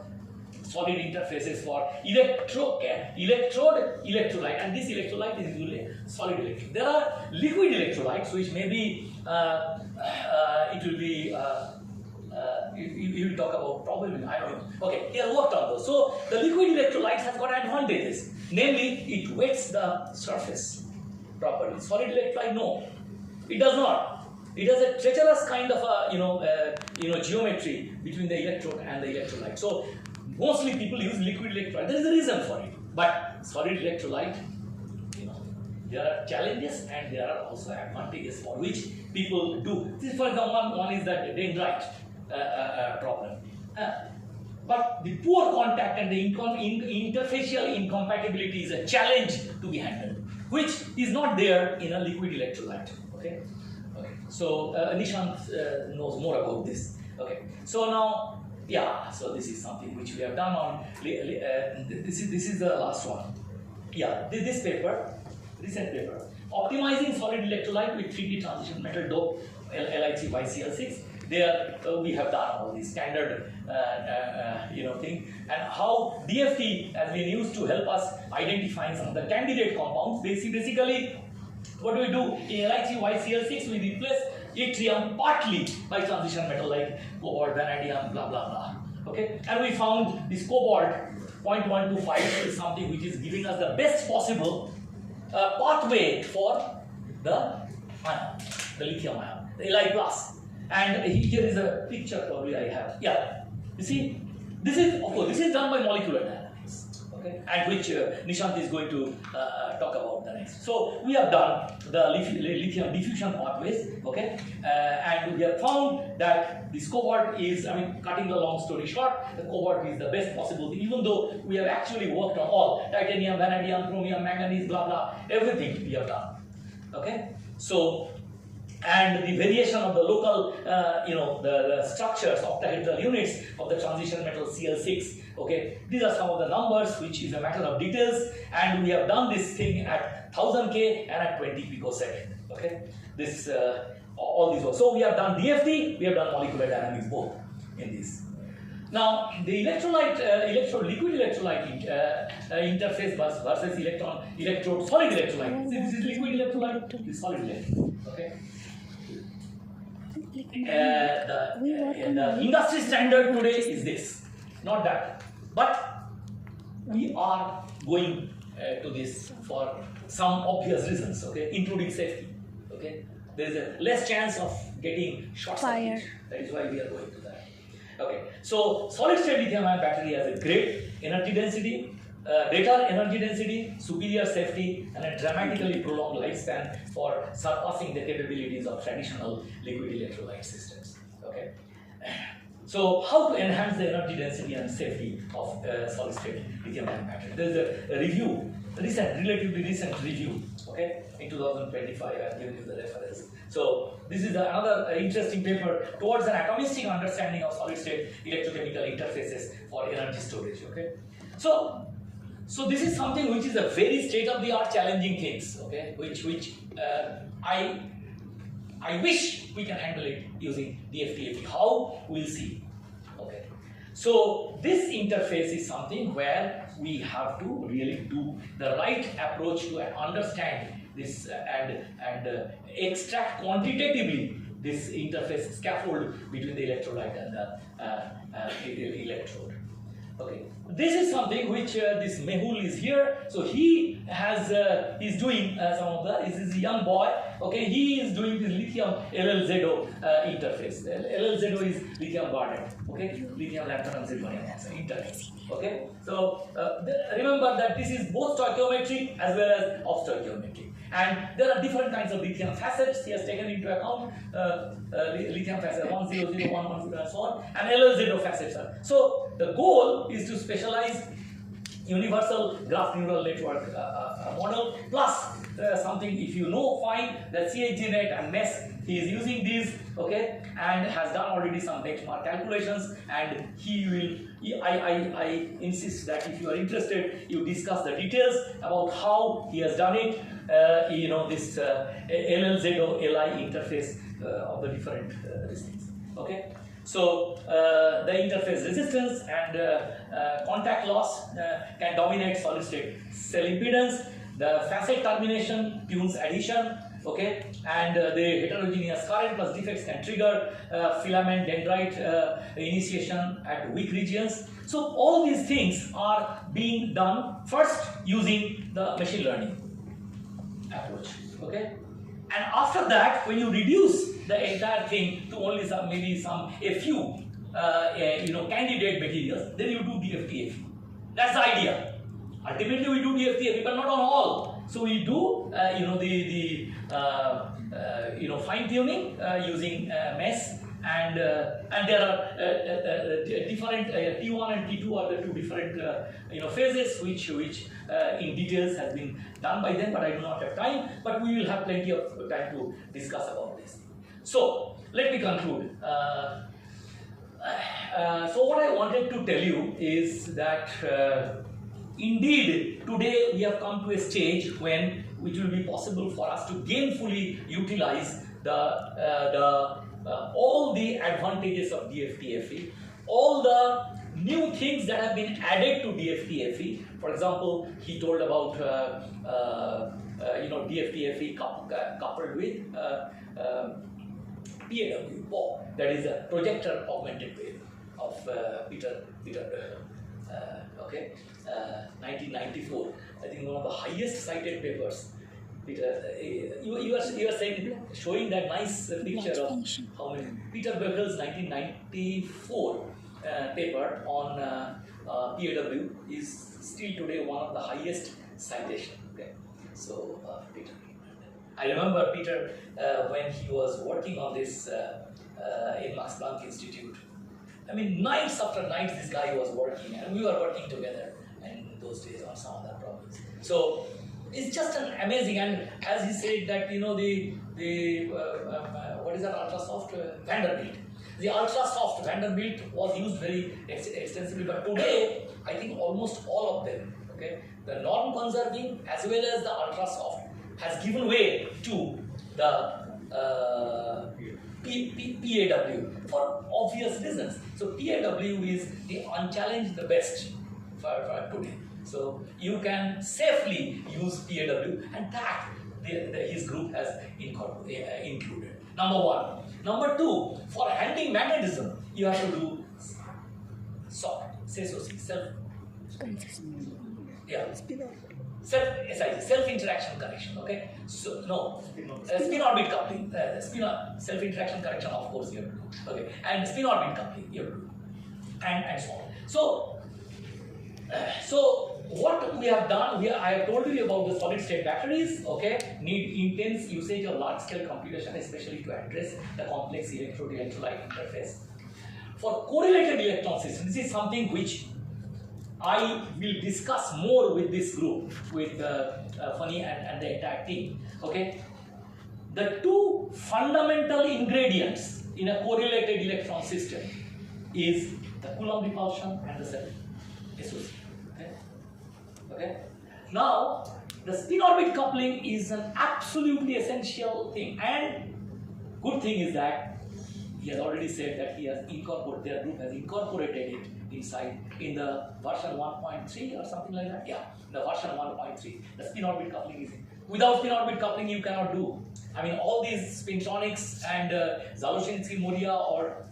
solid interfaces for electrolyte, and this electrolyte is usually solid electrolyte. There are liquid electrolytes which may be it will be you will talk about probably, I don't know. Okay, he has worked on those. So the liquid electrolyte has got advantages. Namely, it wets the surface properly. Solid electrolyte, no, it does not. It has a treacherous kind of a geometry between the electrode and the electrolyte. So mostly people use liquid electrolyte. There is a reason for it. But solid electrolyte, there are challenges and there are also advantages for which people do. This, for example, one is that dendrite problem. But the poor contact and the interfacial incompatibility is a challenge to be handled, which is not there in a liquid electrolyte. Okay. So Nishant knows more about this. Okay. So now, yeah. So this is something which we have done on. This is the last one. Yeah. This paper. Recent paper, optimizing solid electrolyte with 3D transition metal dope LiCyCl6. There we have done all these standard thing, and how DFT has been used to help us identifying some of the candidate compounds. Basically, what do we do in LiCyCl6? We replace yttrium partly by transition metal like cobalt, vanadium, blah blah blah. Okay, and we found this cobalt 0.125 is something which is giving us the best possible pathway for the ion, the lithium ion, the Li+. And here is a picture probably I have. Yeah, you see, this is, of course, this is done by molecular dynamics, okay, and which Nishant is going to talk about the next. So we have done the lithium diffusion pathways, okay, and we have found that this cobalt is, cutting the long story short, the cobalt is the best possible thing, even though we have actually worked on all titanium, vanadium, chromium, manganese, blah blah, everything we have done. Okay, so and the variation of the local, the structures, octahedral units of the transition metal Cl6. Okay, these are some of the numbers, which is a matter of details, and we have done this thing at 1000 K and at 20 picosecond. Okay, this all these ones. So we have done DFT, we have done molecular dynamics both in this. Now the liquid electrolyte interface versus electrode solid electrolyte. See, this is liquid electrolyte, this is solid electrolyte. Okay. The industry standard today is this, not that. But we are going to this for some obvious reasons, okay, including safety. Okay, there is a less chance of getting short circuit. That is why we are going to that. Okay, so solid state lithium ion battery has a great energy density, greater energy density, superior safety, and a dramatically prolonged lifespan for surpassing the capabilities of traditional liquid electrolyte systems. Okay. So how to enhance the energy density and safety of solid state lithium ion battery? There is a review, relatively recent review, okay, in 2025. I have given you the reference. So this is another interesting paper towards an atomistic understanding of solid state electrochemical interfaces for energy storage. Okay, so this is something which is a very state-of-the-art challenging things. Okay, which I wish we can handle it using DFT-FE. How? We'll see. Okay. So this interface is something where we have to really do the right approach to understand this and extract quantitatively this interface scaffold between the electrolyte and the electrode. Okay, this is something which this Mehul is here. So he has he's doing some of the. This is a young boy. Okay, he is doing this lithium LLZO interface. LLZO is lithium guarded. Okay, lithium lanthanum zirconium oxide interface. Okay, so remember that this is both stoichiometric as well as off stoichiometric. And there are different kinds of lithium facets he has taken into account, lithium facet 1001, 10, and so on, and LLZO facets. So the goal is to specialize universal graph neural network model plus something, if you know, fine, that CHGNet and MES, he is using these, okay, and has done already some benchmark calculations, and he will, I insist that if you are interested, you discuss the details about how he has done it, this LLZO LI interface of the different things, okay. So the interface resistance and contact loss can dominate solid state cell impedance. The facet termination tunes adhesion, okay, and the heterogeneous current plus defects can trigger filament dendrite initiation at weak regions. So all these things are being done first using the machine learning approach, okay, and after that, when you reduce the entire thing to only a few candidate materials, then you do DFT-FE. That's the idea. Ultimately, we do DFT-FE, but not on all. So we do fine tuning using MES, and there are different T1 and T2 are the two different phases which in details has been done by them, but I do not have time. But we will have plenty of time to discuss about this. So let me conclude. So what I wanted to tell you is that indeed today we have come to a stage when which will be possible for us to gainfully utilize all the advantages of DFT-FE, all the new things that have been added to DFT-FE. For example, he told about DFT-FE coupled with PAW, that is a projector augmented wave of Peter okay, 1994. I think one of the highest cited papers. Peter, you are saying, showing that nice picture of how many Peter Beckel's 1994 paper on PAW is still today one of the highest citation. Okay, so Peter. I remember Peter when he was working on this in Max Planck Institute. I mean, nights after nights this guy was working, and we were working together in those days on some of the problems. So it's just an amazing, and as he said that what is that ultra soft Vanderbilt? The ultra soft Vanderbilt was used very extensively, but today I think almost all of them, okay, the norm-conserving as well as the ultra soft has given way to the PAW for obvious reasons. So PAW is the unchallenged, the best for today. So you can safely use PAW, and that his group has included. Number one. Number two, for handling magnetism, you have to do self-interaction correction, okay? So, no, spin-orbit coupling, self-interaction correction, of course, you have to do, okay? And spin-orbit coupling, you have to do, and so on. So what we have done, I have told you about the solid-state batteries, okay? Need intense usage of large-scale computation, especially to address the complex electrode-electrolyte interface. For correlated electron systems, this is something which I will discuss more with this group, with Funny and the entire team, okay? The two fundamental ingredients in a correlated electron system is the Coulomb repulsion and the self-association, okay? Now, the spin-orbit coupling is an absolutely essential thing, and good thing is that he has already said that he has incorporated, their group has incorporated it inside in the version 1.3 or something like that. Yeah, the version 1.3. The spin-orbit coupling is in. Without spin-orbit coupling, you cannot do. I mean, all these spintronics and Zaloshinsky Moria or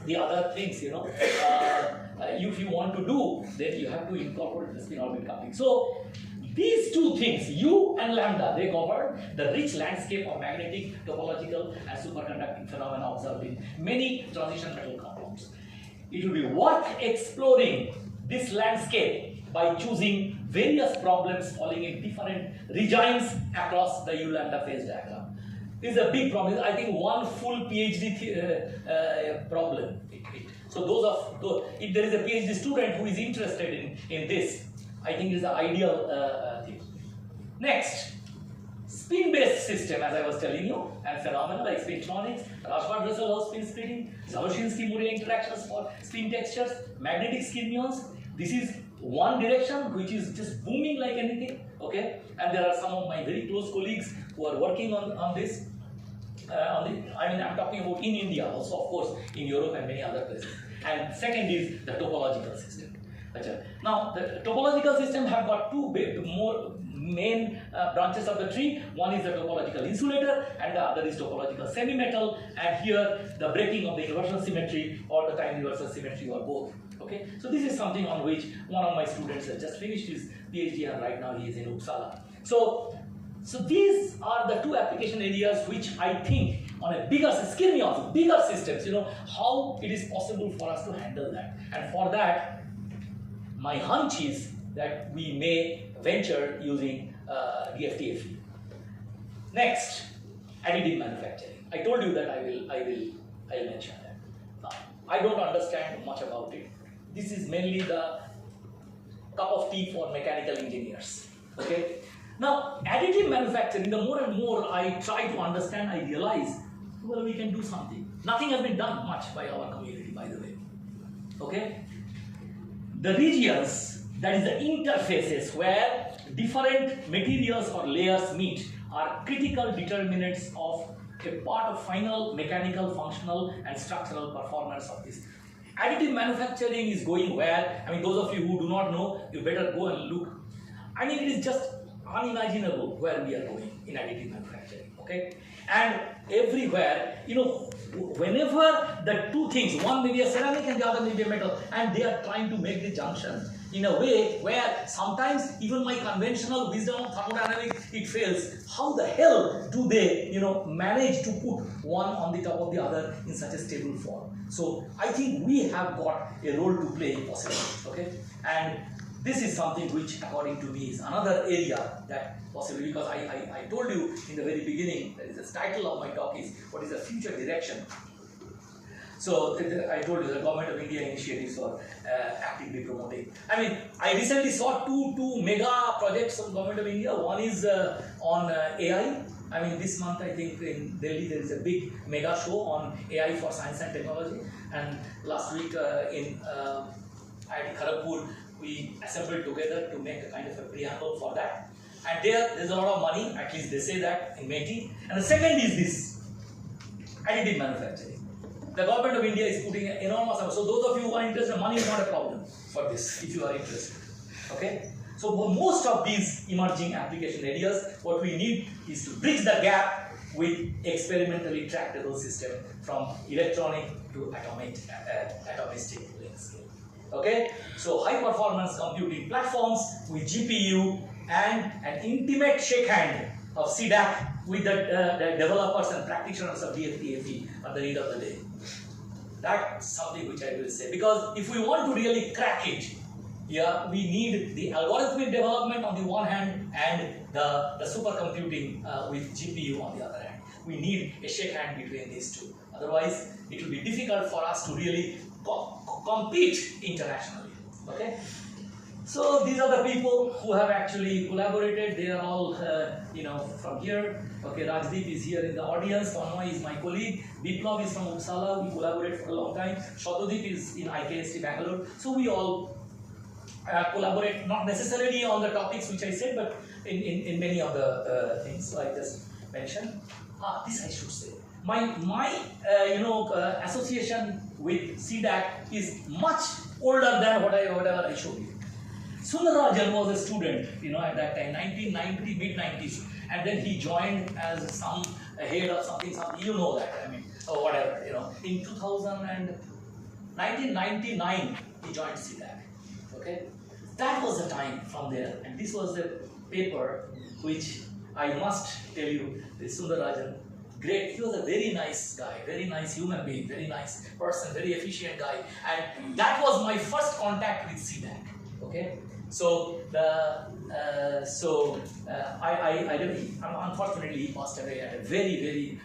the other things, if you want to do, then you have to incorporate the spin-orbit coupling. So these two things, U and lambda, they cover the rich landscape of magnetic, topological, and superconducting phenomena observed in many transition metal compounds. It will be worth exploring this landscape by choosing various problems falling in different regions across the U-lambda phase diagram. This is a big problem. I think one full PhD problem. So if there is a PhD student who is interested in this, I think it is the ideal thing. Next, spin-based system, as I was telling you, and phenomena like spintronics, Rashford-Russell spin splitting, Zaloshinsky-Moria interactions for spin textures, magnetic skin muons. This is one direction which is just booming like anything, okay? And there are some of my very close colleagues who are working on this. I'm talking about in India, also of course in Europe and many other places. And second is the topological system. Now, the topological system have got two more main branches of the tree. One is the topological insulator and the other is topological semi-metal, and here the breaking of the inversion symmetry or the time reversal symmetry or both. Okay, so this is something on which one of my students has just finished his PhD and right now he is in Uppsala. So these are the two application areas which I think on a bigger, scale me also, bigger systems, how it is possible for us to handle that. And for that, my hunch is that we may venture using DFT-FE. Next, additive manufacturing. I told you that I will mention that. Now, I don't understand much about it. This is mainly the cup of tea for mechanical engineers. Okay. Now, additive manufacturing, the more and more I try to understand, I realize, well, we can do something. Nothing has been done much by our community, by the way. Okay? The regions, that is the interfaces where different materials or layers meet, are critical determinants of a part of final mechanical, functional, and structural performance of this. Additive manufacturing is going where, I mean, those of you who do not know, you better go and look. I mean, it is just unimaginable where we are going in additive manufacturing, okay? And everywhere, whenever the two things, one may be a ceramic and the other may be a metal, and they are trying to make the junction in a way where sometimes even my conventional wisdom of thermodynamics, it fails. How the hell do they, manage to put one on the top of the other in such a stable form? So I think we have got a role to play possibly, okay? And this is something which, according to me, is another area that possibly, because I told you in the very beginning, that is the title of my talk is, what is the future direction? So I told you the Government of India initiatives for actively promoting. I mean, I recently saw two mega projects of Government of India. One is on AI. I mean, this month I think in Delhi there is a big mega show on AI for science and technology. And last week in IIT Kharagpur, we assembled together to make a kind of a preamble for that. And there's a lot of money, at least they say that in making. And the second is this, additive manufacturing. The Government of India is putting an enormous amount. So those of you who are interested, money is not a problem for this, if you are interested. Okay? So for most of these emerging application areas, what we need is to bridge the gap with experimentally tractable system from electronic to atomistic length scale. Okay, so high performance computing platforms with GPU and an intimate shake hand of CDAC with the developers and practitioners of DFT-FE at the end of the day. That's something which I will say, because if we want to really crack it, yeah, we need the algorithmic development on the one hand and the supercomputing with GPU on the other hand. We need a shake hand between these two. Otherwise, it will be difficult for us to really compete internationally. Okay, so these are the people who have actually collaborated. They are all from here. Okay, Rajdeep is here in the audience. Tanmoy is my colleague. Biplav is from Uppsala. We collaborate for a long time. Shatadeep is in IKST Bangalore. So we all collaborate, not necessarily on the topics which I said, but in many of the things. So I just mentioned. This I should say. My association with CDAC is much older than whatever I showed you. Sundarajan was a student, at that time, 1990, mid-90s, and then he joined as some head of something, you know that, I mean, or whatever, In 1999, he joined CDAC, okay? That was the time from there, and this was the paper which I must tell you, this Sundarajan, great. He was a very nice guy, very nice human being, very nice person, very efficient guy. And that was my first contact with CDAC. Okay, so unfortunately he passed away at a very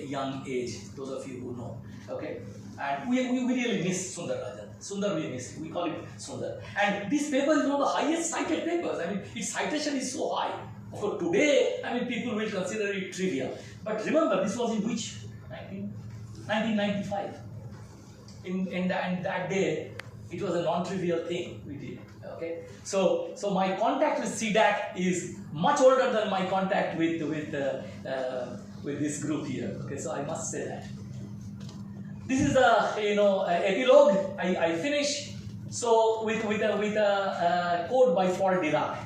young age. Those of you who know. Okay, and we really miss Sundarajan. Sundar we miss. We call it Sundar. And this paper is one of the highest cited papers. I mean, its citation is so high. For today, I mean, people will consider it trivial. But remember, this was in which? 1995. In that day, it was a non-trivial thing we did. Okay, so my contact with CDAC is much older than my contact with this group here. Okay, so I must say that. This is a epilogue. I finish So with a quote by Paul Dirac.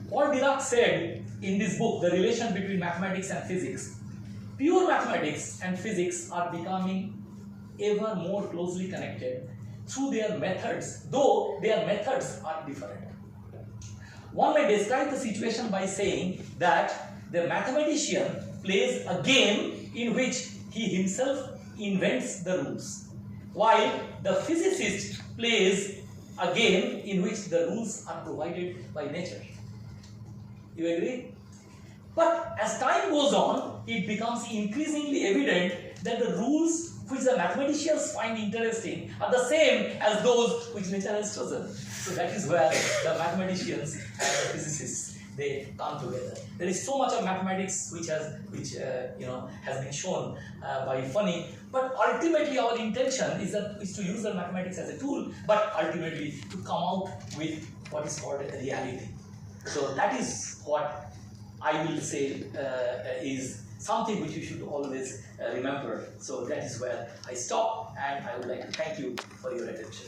Paul Dirac said in this book, The Relation Between Mathematics and Physics, pure mathematics and physics are becoming ever more closely connected through their methods, though their methods are different. One may describe the situation by saying that the mathematician plays a game in which he himself invents the rules, while the physicist plays a game in which the rules are provided by nature. You agree? But as time goes on, it becomes increasingly evident that the rules which the mathematicians find interesting are the same as those which nature has chosen. So that is where the mathematicians and the physicists, they come together. There is so much of mathematics which has been shown by Funny, but ultimately our intention is to use the mathematics as a tool, but ultimately to come out with what is called a reality. So that is what I will say is something which you should always remember. So that is where I stop, and I would like to thank you for your attention.